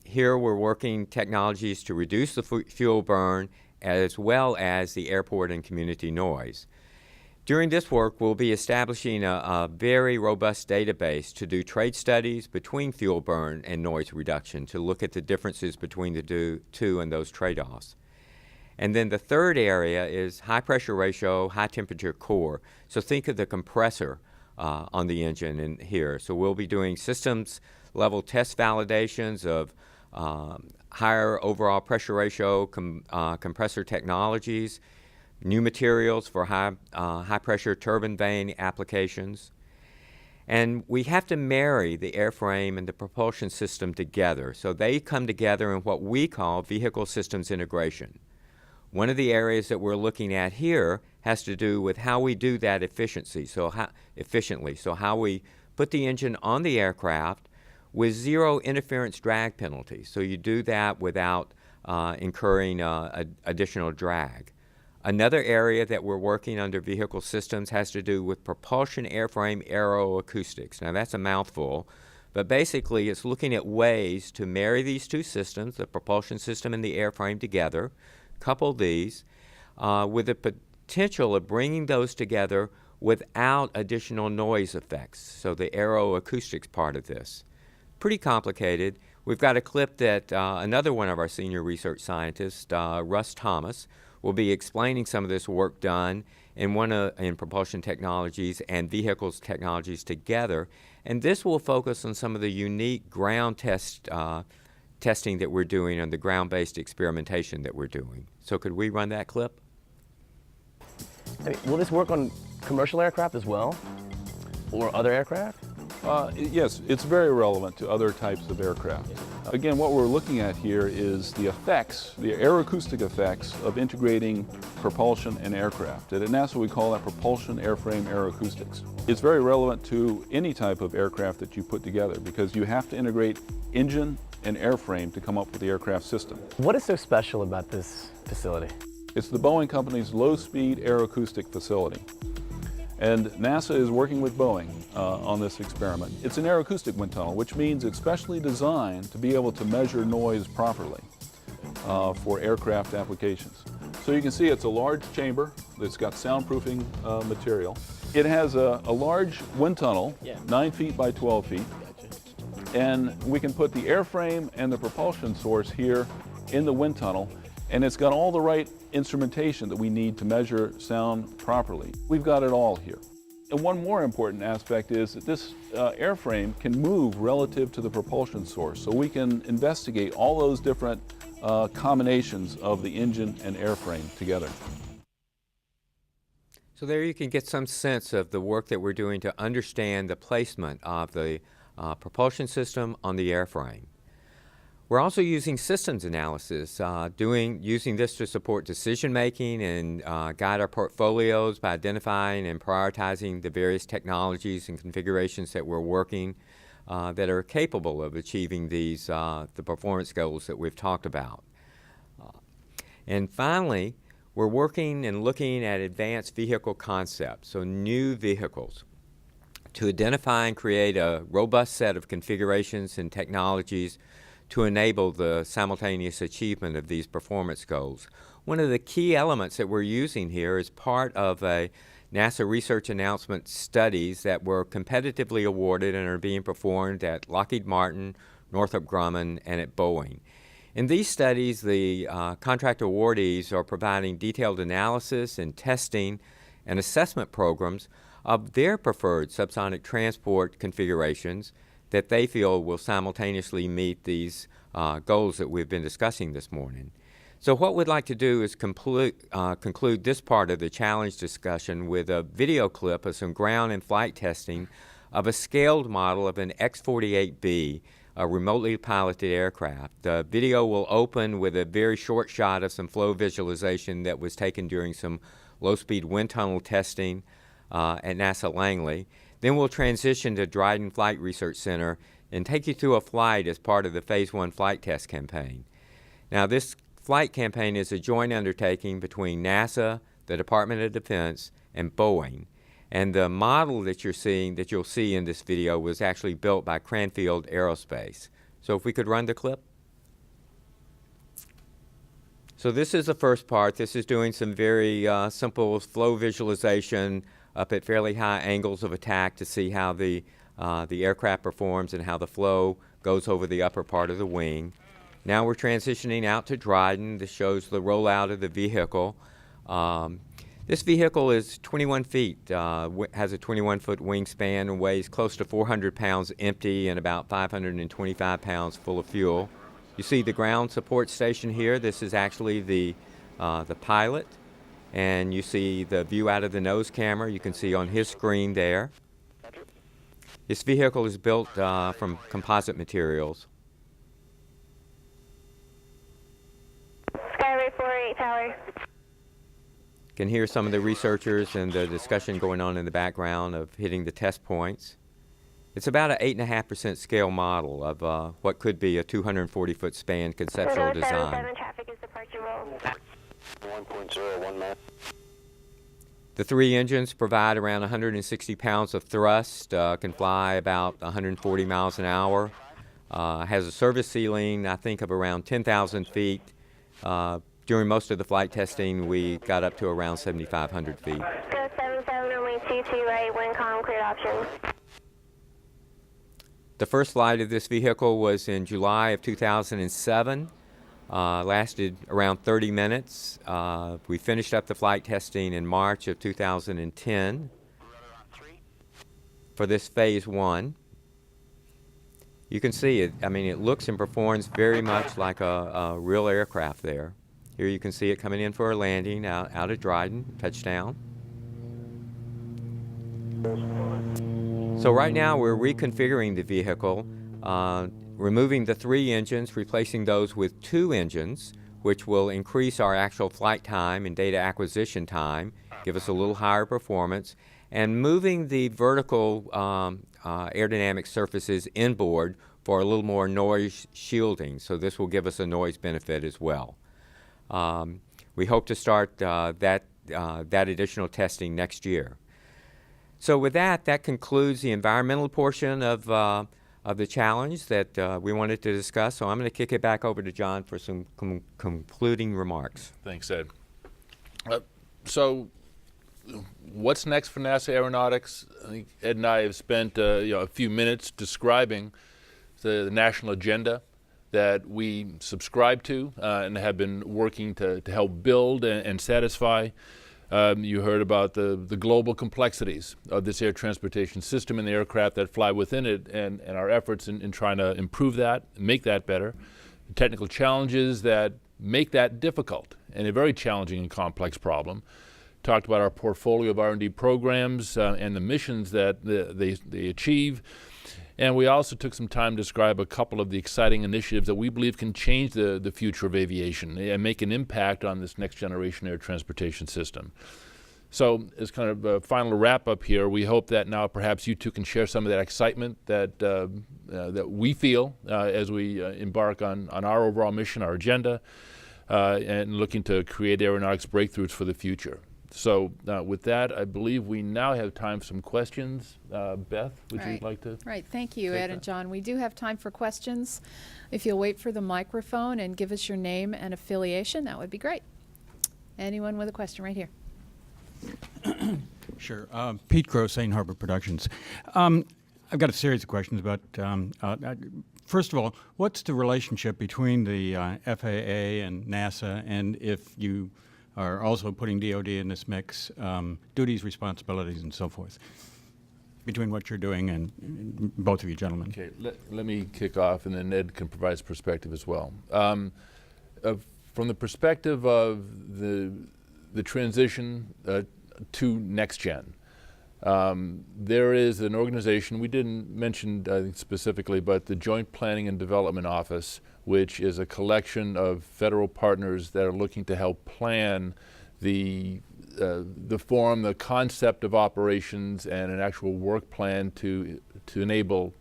Here we're working technologies to reduce the fuel burn as well as the airport and community noise. During this work, we'll be establishing a very robust database to do trade studies between fuel burn and noise reduction to look at the differences between the two and those trade-offs. And then the third area is high pressure ratio, high temperature core. So think of the compressor on the engine in here. So we'll be doing systems level test validations of higher overall pressure ratio compressor technologies, new materials for high pressure turbine vane applications. And we have to marry the airframe and the propulsion system together. So they come together in what we call vehicle systems integration. One of the areas that we're looking at here has to do with how we do that efficiently. So how we put the engine on the aircraft with zero interference drag penalty. So you do that without incurring additional drag. Another area that we're working under vehicle systems has to do with propulsion airframe aeroacoustics. Now that's a mouthful, but basically it's looking at ways to marry these two systems, the propulsion system and the airframe together, couple these with the potential of bringing those together without additional noise effects. So the aeroacoustics part of this. Pretty complicated. We've got a clip that another one of our senior research scientists, Russ Thomas, will be explaining some of this work done in propulsion technologies and vehicles technologies together. And this will focus on some of the unique ground testing that we're doing and the ground-based experimentation that we're doing. So could we run that clip? Will this work on commercial aircraft as well, or other aircraft? Yes, it's very relevant to other types of aircraft. Again, what we're looking at here is the effects, the aeroacoustic effects of integrating propulsion and aircraft. And at NASA we call that propulsion airframe aeroacoustics. It's very relevant to any type of aircraft that you put together because you have to integrate engine and airframe to come up with the aircraft system. What is so special about this facility? It's the Boeing company's low-speed aeroacoustic facility. And NASA is working with Boeing on this experiment. It's an aeroacoustic wind tunnel, which means it's specially designed to be able to measure noise properly for aircraft applications. So you can see it's a large chamber that's got soundproofing material. It has a large wind tunnel, 9 feet by 12 feet. And we can put the airframe and the propulsion source here in the wind tunnel, and it's got all the right instrumentation that we need to measure sound properly. We've got it all here. And one more important aspect is that this airframe can move relative to the propulsion source, so we can investigate all those different combinations of the engine and airframe together. So there you can get some sense of the work that we're doing to understand the placement of the propulsion system on the airframe. We're also using systems analysis, using this to support decision making and guide our portfolios by identifying and prioritizing the various technologies and configurations that we're working that are capable of achieving these the performance goals that we've talked about. And finally, we're working and looking at advanced vehicle concepts, so new vehicles, to identify and create a robust set of configurations and technologies to enable the simultaneous achievement of these performance goals. One of the key elements that we're using here is part of a NASA research announcement studies that were competitively awarded and are being performed at Lockheed Martin, Northrop Grumman, and at Boeing. In these studies, the contract awardees are providing detailed analysis and testing and assessment programs of their preferred subsonic transport configurations that they feel will simultaneously meet these goals that we've been discussing this morning. So what we'd like to do is conclude this part of the challenge discussion with a video clip of some ground and flight testing of a scaled model of an X-48B, a remotely piloted aircraft. The video will open with a very short shot of some flow visualization that was taken during some low-speed wind tunnel testing at NASA Langley. Then we'll transition to Dryden Flight Research Center and take you through a flight as part of the Phase 1 flight test campaign. Now, this flight campaign is a joint undertaking between NASA, the Department of Defense, and Boeing. And the model that you'll see in this video was actually built by Cranfield Aerospace. So if we could run the clip. So this is the first part. This is doing some very simple flow visualization up at fairly high angles of attack to see how the aircraft performs and how the flow goes over the upper part of the wing. Now we're transitioning out to Dryden. This shows the rollout of the vehicle. This vehicle is 21 feet, has a 21-foot wingspan and weighs close to 400 pounds empty and about 525 pounds full of fuel. You see the ground support station here. This is actually the pilot. And you see the view out of the nose camera. You can see on his screen there. This vehicle is built from composite materials. Skyway 48 Tower. Can hear some of the researchers and the discussion going on in the background of hitting the test points. It's about an 8.5% scale model of what could be a 240-foot span conceptual design. Traffic is departure roll. 1.01 Matt. The three engines provide around 160 pounds of thrust, can fly about 140 miles an hour, has a service ceiling, I think, of around 10,000 feet. During most of the flight testing, we got up to around 7,500 feet. Go 77, only 22 right, wind calm, cleared option. The first flight of this vehicle was in July of 2007. Lasted around 30 minutes. We finished up the flight testing in March of 2010 for this Phase 1. You can see it, I mean, it looks and performs very much like a real aircraft there. Here you can see it coming in for a landing out of Dryden, touchdown. So right now we're reconfiguring the vehicle, removing the three engines, replacing those with two engines, which will increase our actual flight time and data acquisition time, give us a little higher performance, and moving the vertical aerodynamic surfaces inboard for a little more noise shielding. So this will give us a noise benefit as well. We hope to start that additional testing next year. So with that concludes the environmental portion of the challenge that we wanted to discuss. So I'm going to kick it back over to John for some concluding remarks. Thanks, Ed. So what's next for NASA Aeronautics? I think Ed and I have spent a few minutes describing the national agenda that we subscribe to and have been working to help build and satisfy. You heard about the global complexities of this air transportation system and the aircraft that fly within it and our efforts in trying to improve that, make that better. the technical challenges that make that difficult and a very challenging and complex problem. Talked about our portfolio of R&D programs and the missions that they achieve. And we also took some time to describe a couple of the exciting initiatives that we believe can change the future of aviation and make an impact on this next generation air transportation system. So as kind of a final wrap up here, we hope that now perhaps you two can share some of that excitement that that we feel as we embark on our overall mission, our agenda, and looking to create aeronautics breakthroughs for the future. So with that, I believe we now have time for some questions. Beth, would you like to? Right. Thank you, take Ed and that? John. We do have time for questions. If you'll wait for the microphone and give us your name and affiliation, that would be great. Anyone with a question right here? Sure. Pete Crow, St. Harbor Productions. I've got a series of questions about, first of all, what's the relationship between the FAA and NASA, and if you are also putting DoD in this mix, duties, responsibilities, and so forth, between what you're doing and both of you gentlemen? Okay, let me kick off, and then Ed can provide his perspective as well. From the perspective of the transition to NextGen, there is an organization, we didn't mention I think specifically, but the Joint Planning and Development Office, which is a collection of federal partners that are looking to help plan the form, the concept of operations, and an actual work plan to enable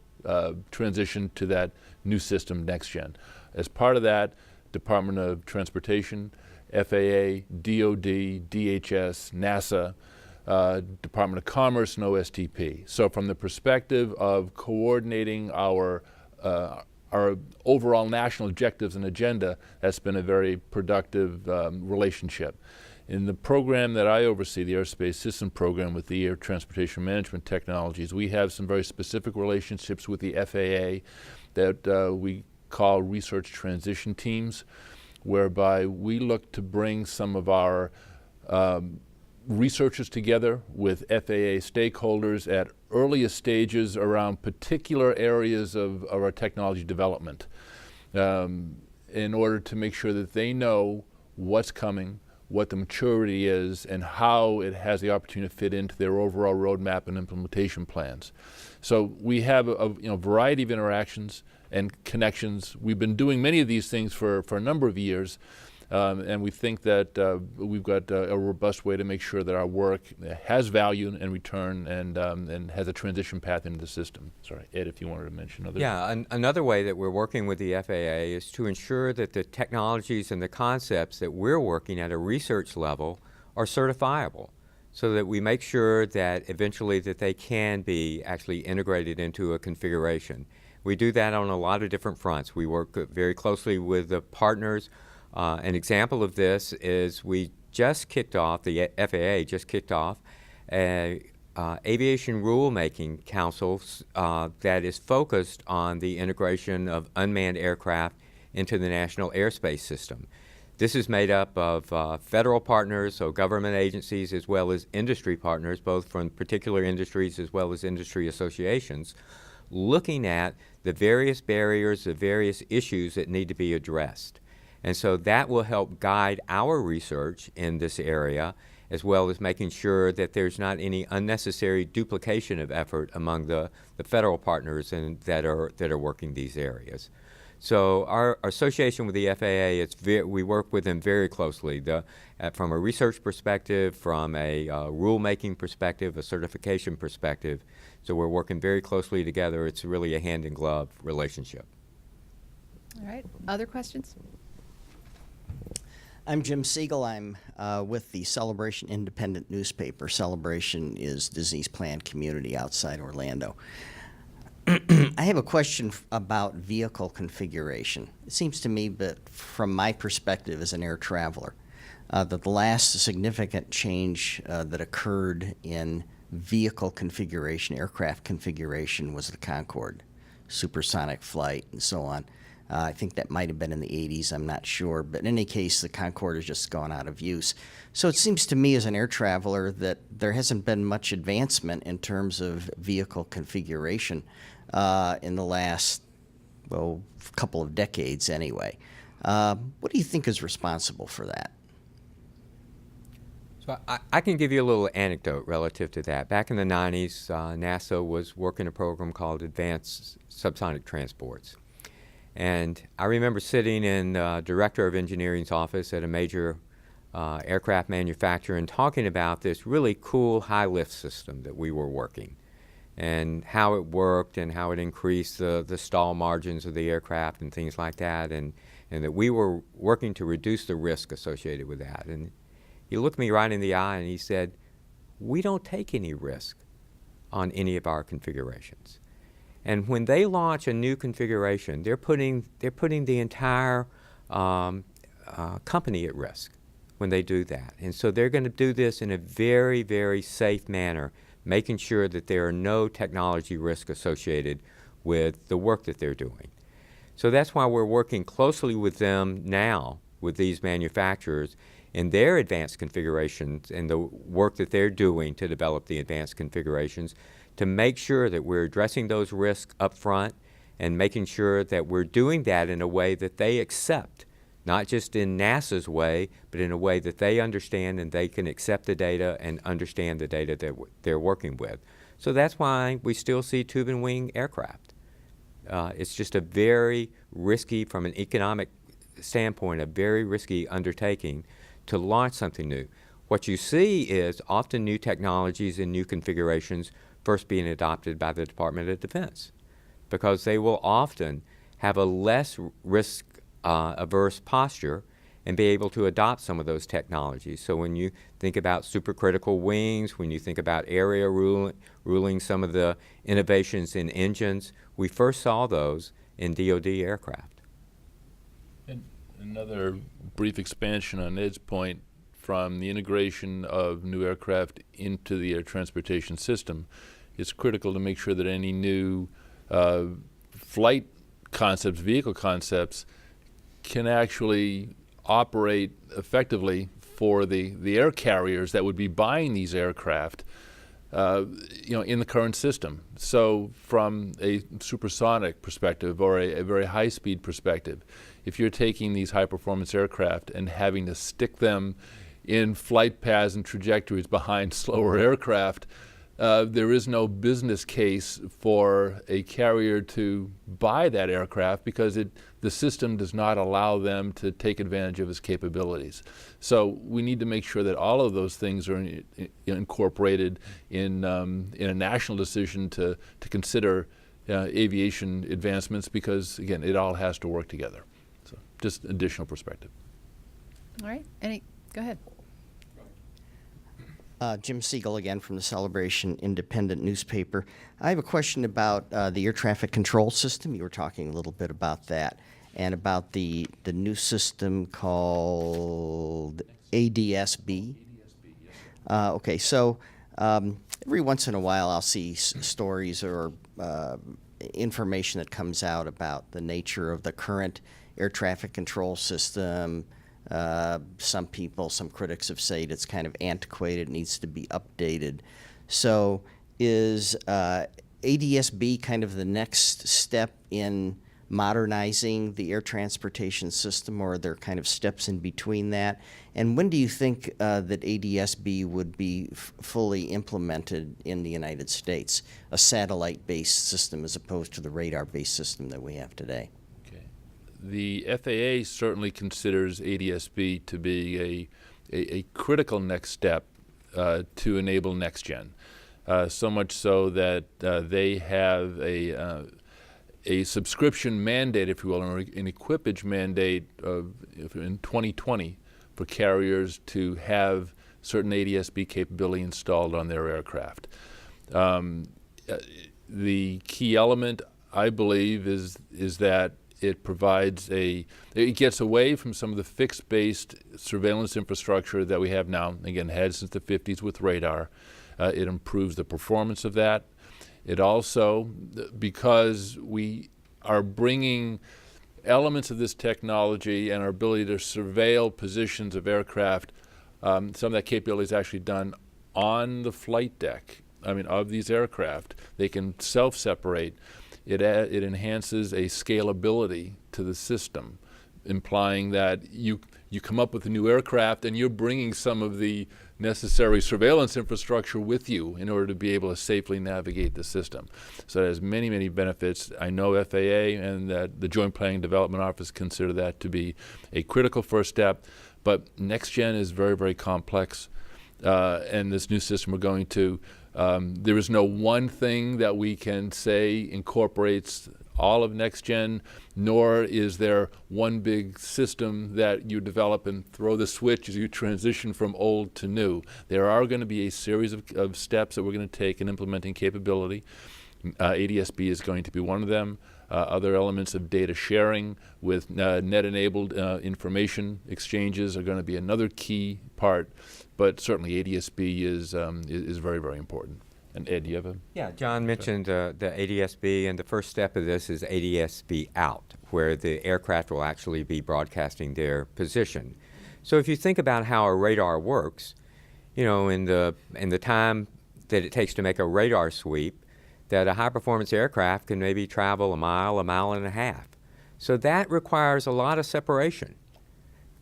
transition to that new system, NextGen. As part of that, Department of Transportation, FAA, DoD, DHS, NASA, Department of Commerce, and OSTP. So from the perspective of coordinating our overall national objectives and agenda, that's been a very productive relationship. In the program that I oversee, the Airspace Systems Program with the Air Transportation Management Technologies, we have some very specific relationships with the FAA that we call research transition teams, whereby we look to bring some of our researchers together with FAA stakeholders at earliest stages around particular areas of our technology development in order to make sure that they know what's coming, what the maturity is, and how it has the opportunity to fit into their overall roadmap and implementation plans. So we have a variety of interactions and connections. We've been doing many of these things for a number of years, and we think that we've got a robust way to make sure that our work has value and return and has a transition path into the system. Sorry, Ed, if you wanted to mention other. Yeah, another way that we're working with the FAA is to ensure that the technologies and the concepts that we're working at a research level are certifiable, so that we make sure that eventually that they can be actually integrated into a configuration. We do that on a lot of different fronts. We work very closely with the partners. An example of this is we just kicked off, the FAA just kicked off a aviation rulemaking council that is focused on the integration of unmanned aircraft into the national airspace system. This is made up of federal partners, so government agencies, as well as industry partners, both from particular industries as well as industry associations, looking at the various barriers, the various issues that need to be addressed. And so that will help guide our research in this area, as well as making sure that there's not any unnecessary duplication of effort among the federal partners that are working these areas. So our association with the FAA, we work with them very closely, from a research perspective, from a rulemaking perspective, a certification perspective. So we're working very closely together. It's really a hand-in-glove relationship. All right. Other questions? I'm Jim Siegel. I'm with the Celebration Independent newspaper. Celebration is Disney's planned community outside Orlando. I have a question about vehicle configuration. It seems to me that from my perspective as an air traveler, that the last significant change that occurred in vehicle configuration, aircraft configuration, was the Concorde, supersonic flight, and so on. I think that might have been in the 80s, I'm not sure. But in any case, the Concorde has just gone out of use. So it seems to me as an air traveler that there hasn't been much advancement in terms of vehicle configuration in the last couple of decades anyway. What do you think is responsible for that? So I can give you a little anecdote relative to that. Back in the 90s, NASA was working a program called Advanced Subsonic Transports. And I remember sitting in the Director of Engineering's office at a major aircraft manufacturer and talking about this really cool high-lift system that we were working and how it worked and how it increased the stall margins of the aircraft and things like that, and that we were working to reduce the risk associated with that. And he looked me right in the eye and he said, "We don't take any risk on any of our configurations." And when they launch a new configuration, they're putting the entire company at risk when they do that. And so they're going to do this in a very, very safe manner, making sure that there are no technology risks associated with the work that they're doing. So that's why we're working closely with them now, with these manufacturers, in their advanced configurations and the work that they're doing to develop the advanced configurations, to make sure that we're addressing those risks up front and making sure that we're doing that in a way that they accept, not just in NASA's way, but in a way that they understand and they can accept the data and understand the data that they're working with. So that's why we still see tube and wing aircraft. It's just a very risky, from an economic standpoint, a very risky undertaking to launch something new. What you see is often new technologies and new configurations first being adopted by the Department of Defense, because they will often have a less risk-averse posture and be able to adopt some of those technologies. So when you think about supercritical wings, when you think about area ruling, some of the innovations in engines, we first saw those in DoD aircraft. And another brief expansion on Ed's point, from the integration of new aircraft into the air transportation system, it's critical to make sure that any new flight concepts, vehicle concepts, can actually operate effectively for the air carriers that would be buying these aircraft, in the current system. So from a supersonic perspective or a very high-speed perspective, if you're taking these high-performance aircraft and having to stick them in flight paths and trajectories behind slower aircraft, there is no business case for a carrier to buy that aircraft because the system does not allow them to take advantage of its capabilities. So we need to make sure that all of those things are incorporated in a national decision to consider aviation advancements, because, again, it all has to work together. So just additional perspective. All right. Go ahead. Jim Siegel again from the Celebration Independent newspaper. I have a question about the air traffic control system. You were talking a little bit about that, and about the new system called ADSB. Okay, so every once in a while I'll see stories or information that comes out about the nature of the current air traffic control system. Some critics have said it's kind of antiquated, needs to be updated. So is ADSB kind of the next step in modernizing the air transportation system, or are there kind of steps in between that? And when do you think that ADSB would be fully implemented in the United States, a satellite-based system as opposed to the radar-based system that we have today? The FAA certainly considers ADSB to be a critical next step to enable NextGen. So much so that they have a subscription mandate, if you will, or an equipage mandate in 2020 for carriers to have certain ADSB capability installed on their aircraft. The key element, I believe, is that it provides it gets away from some of the fixed-based surveillance infrastructure that we have now, again, had since the 50s with radar. It improves the performance of that. It also, because we are bringing elements of this technology and our ability to surveil positions of aircraft, some of that capability is actually done on the flight deck, of these aircraft. They can self-separate. it enhances a scalability to the system, implying that you come up with a new aircraft and you're bringing some of the necessary surveillance infrastructure with you in order to be able to safely navigate the system. So it has many, many benefits. I know FAA and that the Joint Planning Development Office consider that to be a critical first step, but NextGen is very, very complex, and this new system we're going to, there is no one thing that we can say incorporates all of NextGen, nor is there one big system that you develop and throw the switch as you transition from old to new. There are going to be a series of steps that we're going to take in implementing capability. ADSB is going to be one of them. Other elements of data sharing with net-enabled information exchanges are going to be another key part, but certainly ADSB is very, very important. And Ed, do you have a? Yeah, John mentioned the ADSB, and the first step of this is ADSB Out, where the aircraft will actually be broadcasting their position. So if you think about how a radar works, you know, in the time that it takes to make a radar sweep, that a high-performance aircraft can maybe travel a mile and a half. So that requires a lot of separation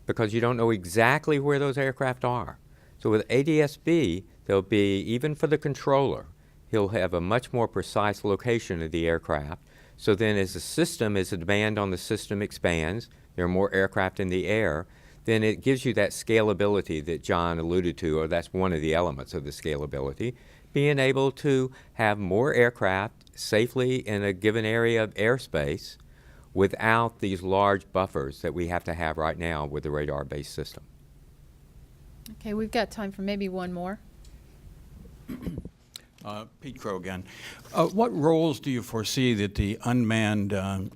because you don't know exactly where those aircraft are. So with ADSB, there'll be, even for the controller, he'll have a much more precise location of the aircraft. So then as the demand on the system expands, there are more aircraft in the air, then it gives you that scalability that John alluded to, or that's one of the elements of the scalability, being able to have more aircraft safely in a given area of airspace without these large buffers that we have to have right now with the radar-based system. Okay, we've got time for maybe one more. Pete Crow again. What roles do you foresee that the unmanned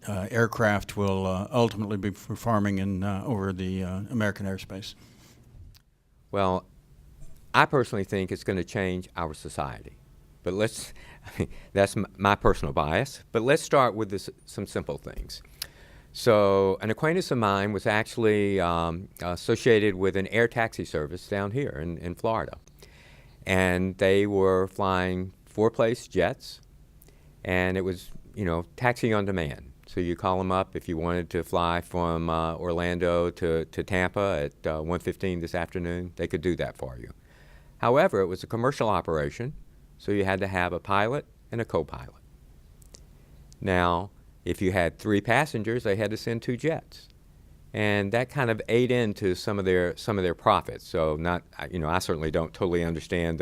aircraft will ultimately be performing over the American airspace? Well, I personally think it's going to change our society. But that's my personal bias. But let's start with some simple things. So an acquaintance of mine was actually associated with an air taxi service down here in Florida. And they were flying 4-place jets, and it was, you know, taxi on demand. So you call them up if you wanted to fly from Orlando to Tampa at 1:15 this afternoon, they could do that for you. However, it was a commercial operation, so you had to have a pilot and a co-pilot. Now, if you had 3 passengers, they had to send 2 jets. And that kind of ate into some of their profits. So I certainly don't totally understand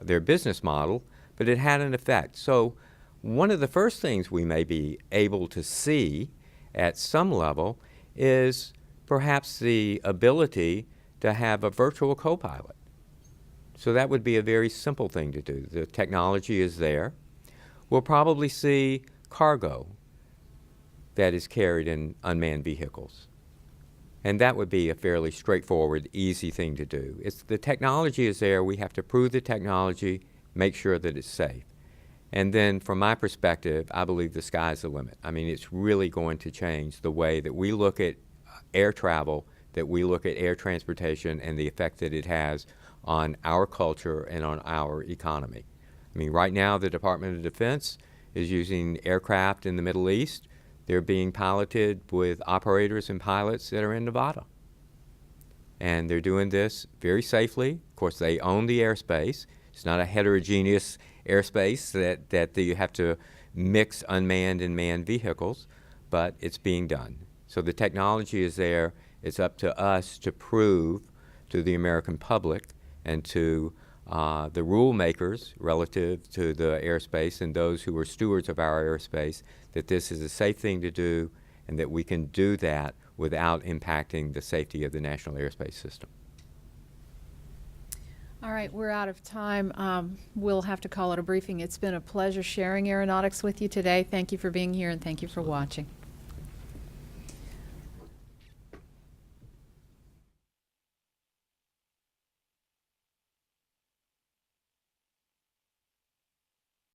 their business model, but it had an effect. So one of the first things we may be able to see at some level is perhaps the ability to have a virtual co-pilot. So that would be a very simple thing to do. The technology is there. We'll probably see cargo that is carried in unmanned vehicles. And that would be a fairly straightforward, easy thing to do. The technology is there. We have to prove the technology, make sure that it's safe. And then from my perspective, I believe the sky's the limit. I mean, it's really going to change the way that we look at air travel, that we look at air transportation, and the effect that it has on our culture and on our economy. I mean, right now the Department of Defense is using aircraft in the Middle East. They're being piloted with operators and pilots that are in Nevada. And they're doing this very safely. Of course, they own the airspace. It's not a heterogeneous airspace that you have to mix unmanned and manned vehicles, but it's being done. So the technology is there. It's up to us to prove to the American public and to the rule makers relative to the airspace and those who are stewards of our airspace that this is a safe thing to do and that we can do that without impacting the safety of the national airspace system. All right, we're out of time. We'll have to call it a briefing. It's been a pleasure sharing aeronautics with you today. Thank you for being here and thank you for watching.